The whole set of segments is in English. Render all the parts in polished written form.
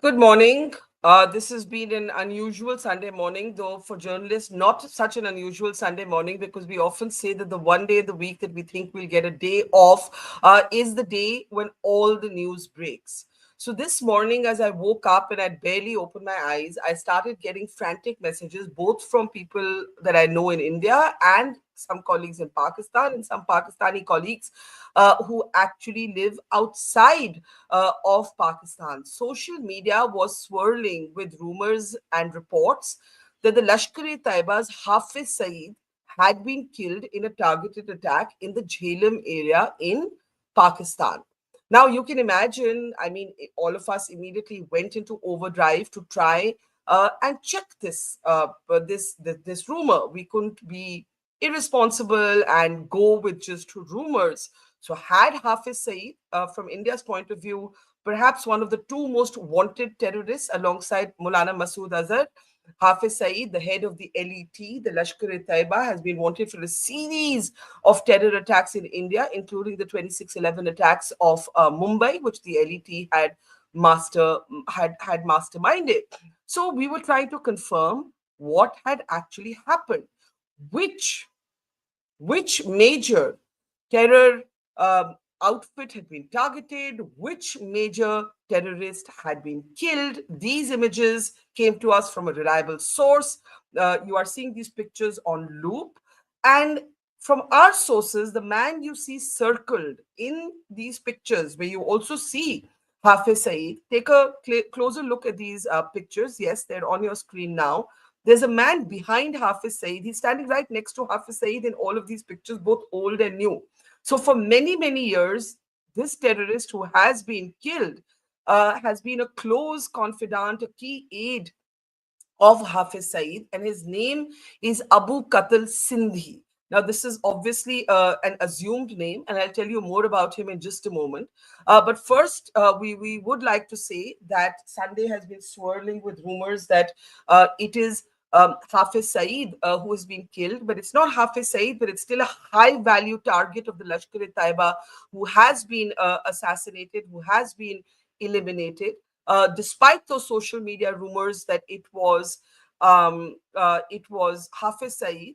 Good morning. This has been an unusual Sunday morning, though for journalists, not such an unusual Sunday morning because we often say that the one day of the week that we think we'll get a day off is the day when all the news breaks. So this morning, as I woke up and I'd barely opened my eyes, I started getting frantic messages, both from people that I know in India and some colleagues in Pakistan and some Pakistani colleagues who actually live outside of Pakistan. Social media was swirling with rumors and reports that the Lashkar-e-Taiba's Hafiz Saeed had been killed in a targeted attack in the Jhelum area in Pakistan. Now you can imagine, I mean, all of us immediately went into overdrive to try and check this rumor. We couldn't be irresponsible and go with just rumors. So, had Hafiz Saeed, from India's point of view, perhaps one of the two most wanted terrorists alongside Mulana Masood Azhar, Hafiz Saeed, the head of the LET, the Lashkar-e-Taiba, has been wanted for a series of terror attacks in India, including the 26/11 attacks of Mumbai, which the LET had masterminded. So we were trying to confirm what had actually happened, which which major terror outfit had been targeted, which major terrorist had been killed. These images came to us from a reliable source. You are seeing these pictures on loop. And from our sources, the man you see circled in these pictures, where you also see Hafiz Saeed, take a closer look at these pictures. Yes, they're on your screen now. There's a man behind Hafiz Saeed. He's standing right next to Hafiz Saeed in all of these pictures, both old and new. So for many, many years, this terrorist who has been killed has been a close confidant, a key aide of Hafiz Saeed, and his name is Abu Qatal Sindhi. Now, this is obviously an assumed name, and I'll tell you more about him in just a moment. But first, we would like to say that Sunday has been swirling with rumors that it is Hafiz Saeed who has been killed, but it's not Hafiz Saeed, but it's still a high value target of the Lashkar-e-Taiba who has been assassinated, who has been eliminated. Despite those social media rumors that it was Hafiz Saeed,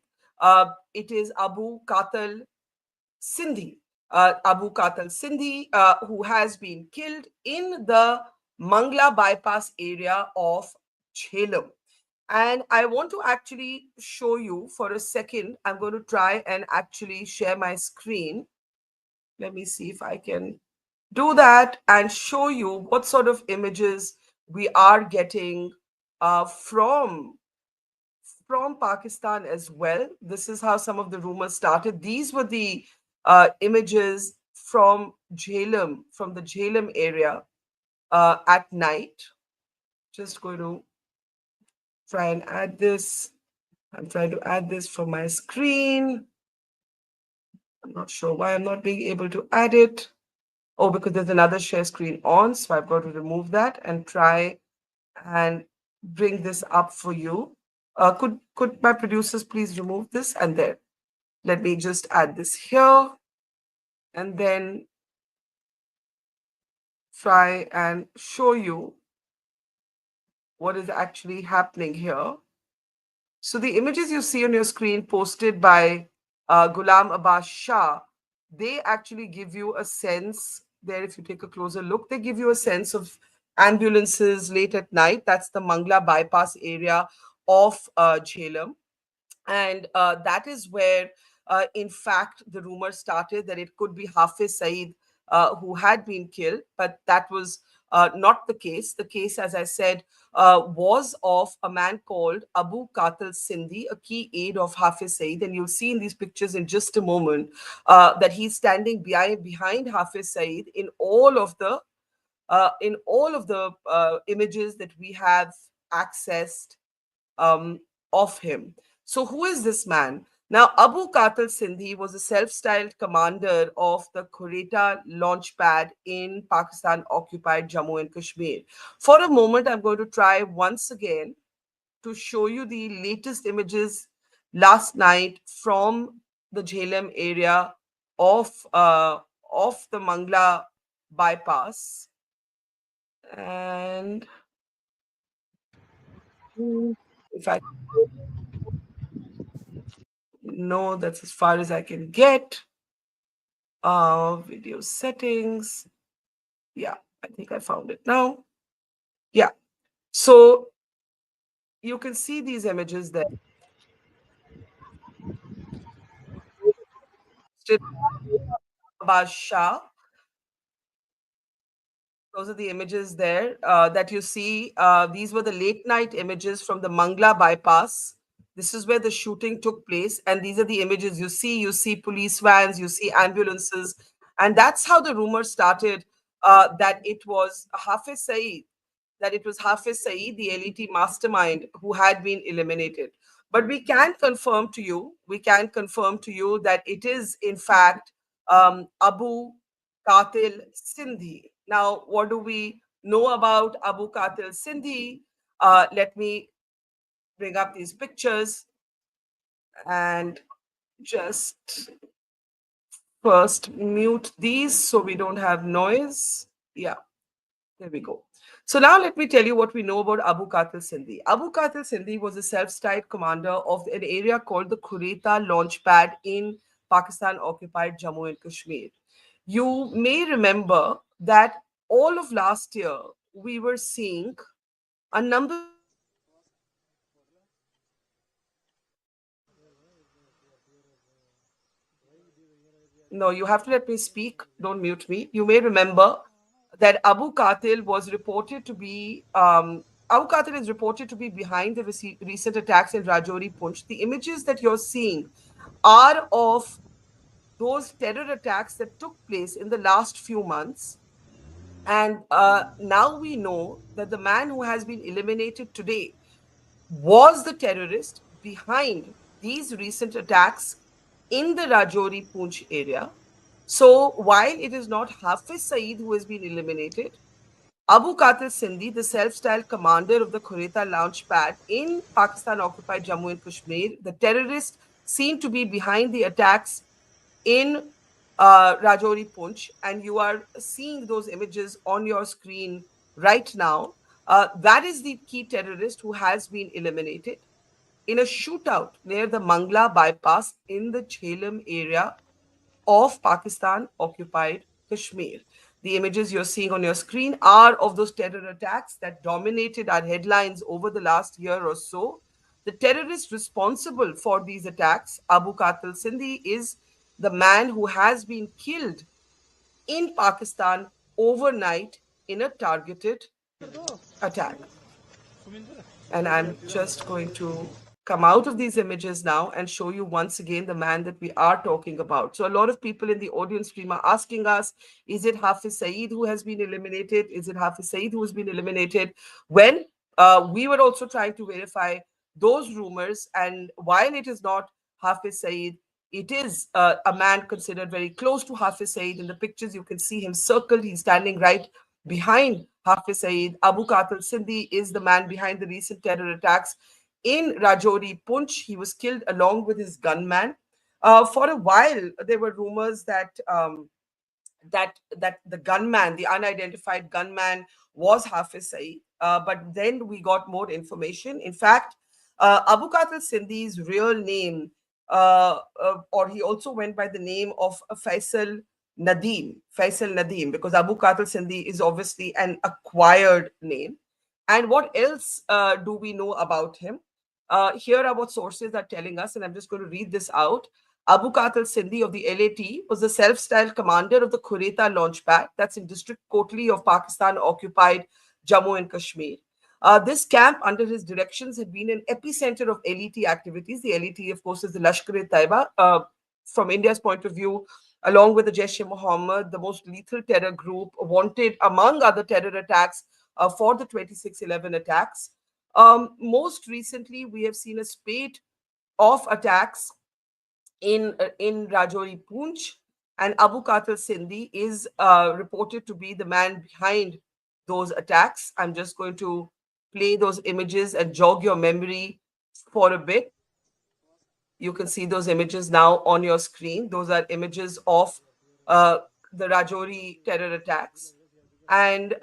it is Abu Qatal Sindhi, who has been killed in the Mangla bypass area of Jhelum. And I want to actually show you for a second. I'm going to try and actually share my screen. Let me see if I can do that and show you what sort of images we are getting from Pakistan as well. This is how some of the rumors started. These were the images from from the Jhelum area at night. Just going to try and add this. I'm trying to add this from my screen. I'm not sure why I'm not being able to add it. Oh, because there's another share screen on, so I've got to remove that and try and bring this up for you. Could my producers please remove this? And there, let me just add this here and then try and show you what is actually happening here. So the images you see on your screen posted by Ghulam Abbas Shah, they actually give you a sense there. If you take a closer look, they give you a sense of ambulances late at night. That's the Mangla bypass area of Jhelum. And that is where, in fact, the rumor started that it could be Hafiz Saeed who had been killed, but that was not the case. The case, as I said, was of a man called Abu Qatal Sindhi, a key aide of Hafiz Saeed. And you'll see in these pictures in just a moment that he's standing behind Hafiz Saeed in all of the images that we have accessed of him. So, who is this man? Now, Abu Qatal Sindhi was a self styled commander of the Quetta launch pad in Pakistan occupied Jammu and Kashmir. For a moment, I'm going to try once again to show you the latest images last night from the Jhelum area of, of the Mangla bypass. And If I no, that's as far as I can get. Video settings. Yeah, I think I found it now. Yeah. So you can see these images there. Still Shah. Those are the images there that you see. These were the late night images from the Mangla bypass. This is where the shooting took place. And these are the images you see. You see police vans, you see ambulances. And that's how the rumor started that it was Hafiz Saeed, the LET mastermind who had been eliminated. But we can confirm to you that it is, in fact, Abu Qatil Sindhi. Now, what do we know about Abu Qatil Sindhi? Let me bring up these pictures and just first mute these so we don't have noise. Yeah, there we go. So now let me tell you what we know about Abu Qatil Sindhi. Abu Qatil Sindhi was a self-styled commander of an area called the Kureta Launchpad in Pakistan-occupied Jammu and Kashmir. You may remember that all of last year we were seeing a number of attacks No, you have to let me speak. Don't mute me. You may remember that Abu Qatil is reported to be behind the recent attacks in Rajouri, Punch. The images that you're seeing are of those terror attacks that took place in the last few months. And now we know that the man who has been eliminated today was the terrorist behind these recent attacks in the Rajouri Poonch area. So while it is not Hafiz Saeed who has been eliminated, Abu Qatil Sindhi, the self-styled commander of the Kureta launch pad in Pakistan-occupied Jammu and Kashmir, the terrorist seen to be behind the attacks in Rajouri Punch, and you are seeing those images on your screen right now. That is the key terrorist who has been eliminated in a shootout near the Mangla bypass in the Jhelum area of Pakistan occupied Kashmir. The images you're seeing on your screen are of those terror attacks that dominated our headlines over the last year or so. The terrorist responsible for these attacks, Abu Qatil Sindhi, is the man who has been killed in Pakistan overnight in a targeted attack. And I'm just going to come out of these images now and show you once again the man that we are talking about. So a lot of people in the audience stream are asking us, is it Hafiz Saeed who has been eliminated? Is it Hafiz Saeed who has been eliminated? When we were also trying to verify those rumors, and while it is not Hafiz Saeed, it is a man considered very close to Hafiz Saeed. In the pictures, you can see him circled. He's standing right behind Hafiz Saeed. Abu Qatil Sindhi is the man behind the recent terror attacks in Rajouri, Punch. He was killed along with his gunman. For a while, there were rumors that the gunman, the unidentified gunman, was Hafiz Saeed. But then we got more information. In fact, Abu Qatil Sindhi's real name, or he also went by the name of Faisal Nadeem, because Abu Qatil Sindhi is obviously an acquired name. And what else do we know about him? Here are what sources are telling us, and I'm just going to read this out. Abu Qatil Sindhi of the LAT was the self-styled commander of the Kureta launchpad, that's in District Kotli of Pakistan-occupied Jammu and Kashmir. This camp, under his directions, had been an epicenter of LET activities. The LET, of course, is the Lashkar-e-Taiba. From India's point of view, along with the Jaish-e-Mohammed, the most lethal terror group, wanted, among other terror attacks, for the 26/11 attacks. Most recently, we have seen a spate of attacks in Rajouri Poonch, and Abu Qatil Sindhi is reported to be the man behind those attacks. I'm just going to play those images and jog your memory for a bit. You can see those images now on your screen. Those are images of uh, the Rajouri terror attacks. And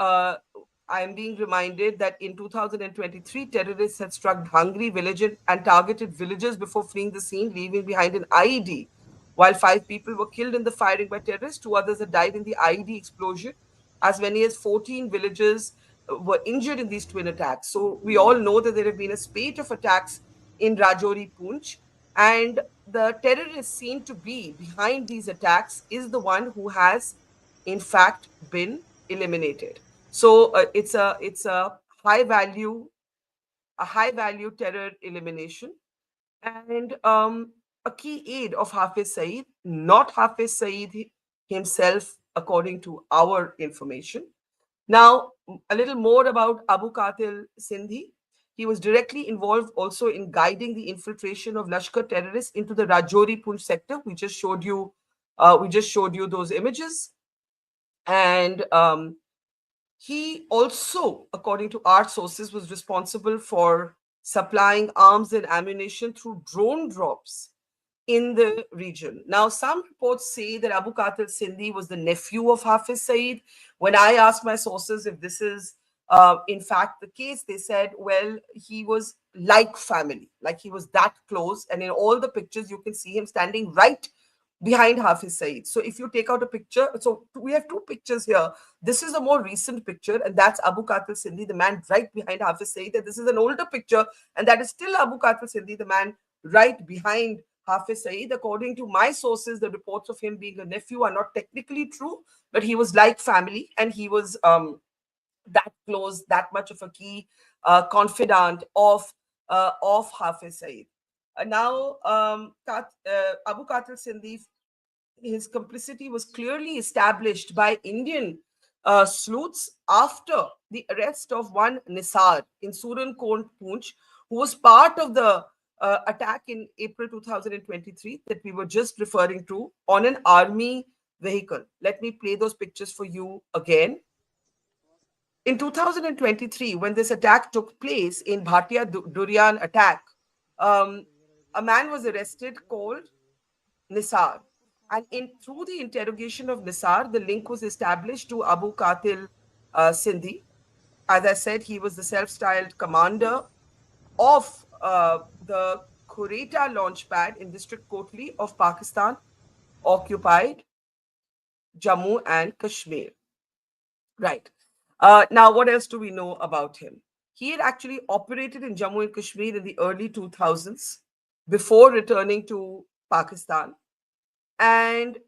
I am being reminded that in 2023, terrorists had struck Dhangri village and targeted villagers before fleeing the scene, leaving behind an IED. While 5 people were killed in the firing by terrorists, 2 others had died in the IED explosion. As many as 14 villagers were injured in these twin attacks. So we all know that there have been a spate of attacks in Rajouri, Poonch, and the terrorist seen to be behind these attacks is the one who has, in fact, been eliminated. So it's a high value terror elimination, and a key aid of Hafiz Saeed, not Hafiz Saeed himself, according to our information. Now, a little more about Abu Qatil Sindhi. He was directly involved also in guiding the infiltration of Lashkar terrorists into the Rajouri Poonch sector. We just showed you those images, and he also, according to our sources, was responsible for supplying arms and ammunition through drone drops in the region. Now, some reports say that Abu Qatil Sindhi was the nephew of Hafiz Saeed. When I asked my sources if this is in fact the case, they said, well, he was like family, like he was that close. And in all the pictures, you can see him standing right behind Hafiz Saeed. So if you take out a picture, so we have two pictures here. This is a more recent picture, and that's Abu Qatil Sindhi, the man right behind Hafiz Saeed. And this is an older picture, and that is still Abu Qatil Sindhi, the man right behind Hafiz Saeed. According to my sources, the reports of him being a nephew are not technically true, but he was like family, and he was that close, that much of a key confidant of Hafiz Saeed. Abu Qatil Sindhi, his complicity was clearly established by Indian sleuths after the arrest of one Nisar in Suran Kond, Poonch, who was part of the attack in April 2023 that we were just referring to on an army vehicle. Let me play those pictures for you again. In 2023, when this attack took place in Durian attack, um, a man was arrested called Nisar. And through the interrogation of Nisar, the link was established to Abu Qatil Sindhi. As I said, he was the self-styled commander of the Kureta launch pad in District Kotli of Pakistan, occupied Jammu and Kashmir. Right. Now, what else do we know about him? He had actually operated in Jammu and Kashmir in the early 2000s before returning to Pakistan. And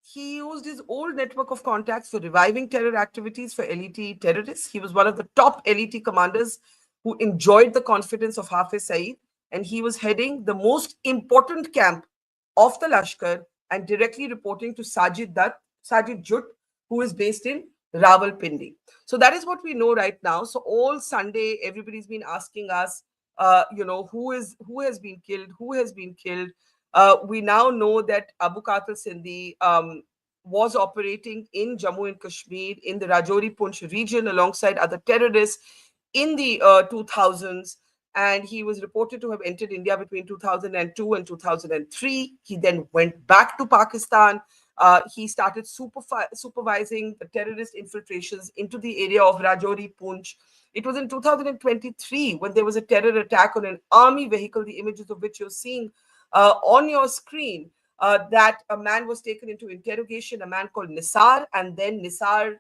he used his old network of contacts for reviving terror activities for LET terrorists. He was one of the top LET commanders who enjoyed the confidence of Hafiz Saeed, and he was heading the most important camp of the Lashkar and directly reporting to Sajid Jutt, who is based in Rawalpindi. So that is what we know right now. So all Sunday, everybody's been asking us, who has been killed, who has been killed. We now know that Abu Qatil Sindhi was operating in Jammu and Kashmir in the Rajouri Poonch region alongside other terrorists in the 2000s. And he was reported to have entered India between 2002 and 2003. He then went back to Pakistan. He started supervising the terrorist infiltrations into the area of Rajouri Poonch. It was in 2023 when there was a terror attack on an army vehicle, the images of which you're seeing on your screen, that a man was taken into interrogation, a man called Nisar, and then Nisar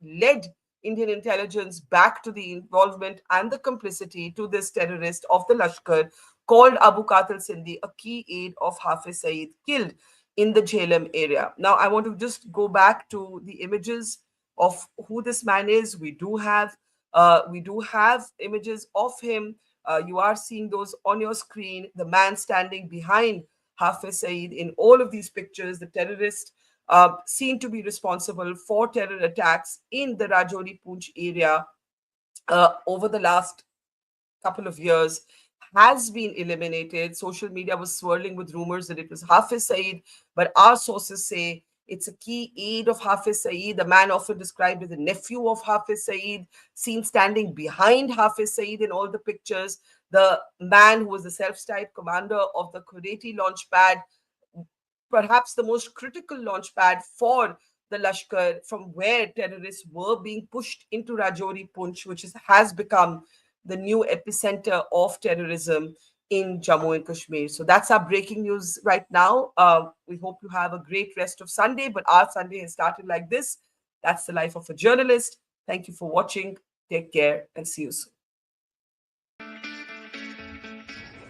led Indian intelligence back to the involvement and the complicity to this terrorist of the Lashkar called Abu Qatil Sindhi, a key aide of Hafiz Saeed, killed in the Jhelum area. Now, I want to just go back to the images of who this man is. We do have images of him. You are seeing those on your screen. The man standing behind Hafiz Saeed in all of these pictures, the terrorist seen to be responsible for terror attacks in the Rajouri Poonch area over the last couple of years, has been eliminated. Social media was swirling with rumors that it was Hafiz Saeed, but our sources say it's a key aide of Hafiz Saeed, the man often described as the nephew of Hafiz Saeed, seen standing behind Hafiz Saeed in all the pictures, the man who was the self-styled commander of the Kureti launch pad, perhaps the most critical launch pad for the Lashkar, from where terrorists were being pushed into Rajouri Punch, which has become the new epicenter of terrorism in Jammu and Kashmir. So that's our breaking news right now. We hope you have a great rest of Sunday, but our Sunday has started like this. That's the life of a journalist. Thank you for watching. Take care and see you soon.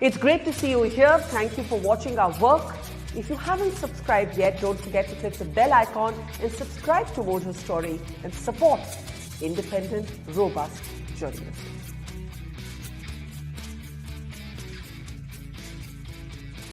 It's great to see you here. Thank you for watching our work. If you haven't subscribed yet, don't forget to click the bell icon and subscribe to Mojo Story and support independent, robust journalism.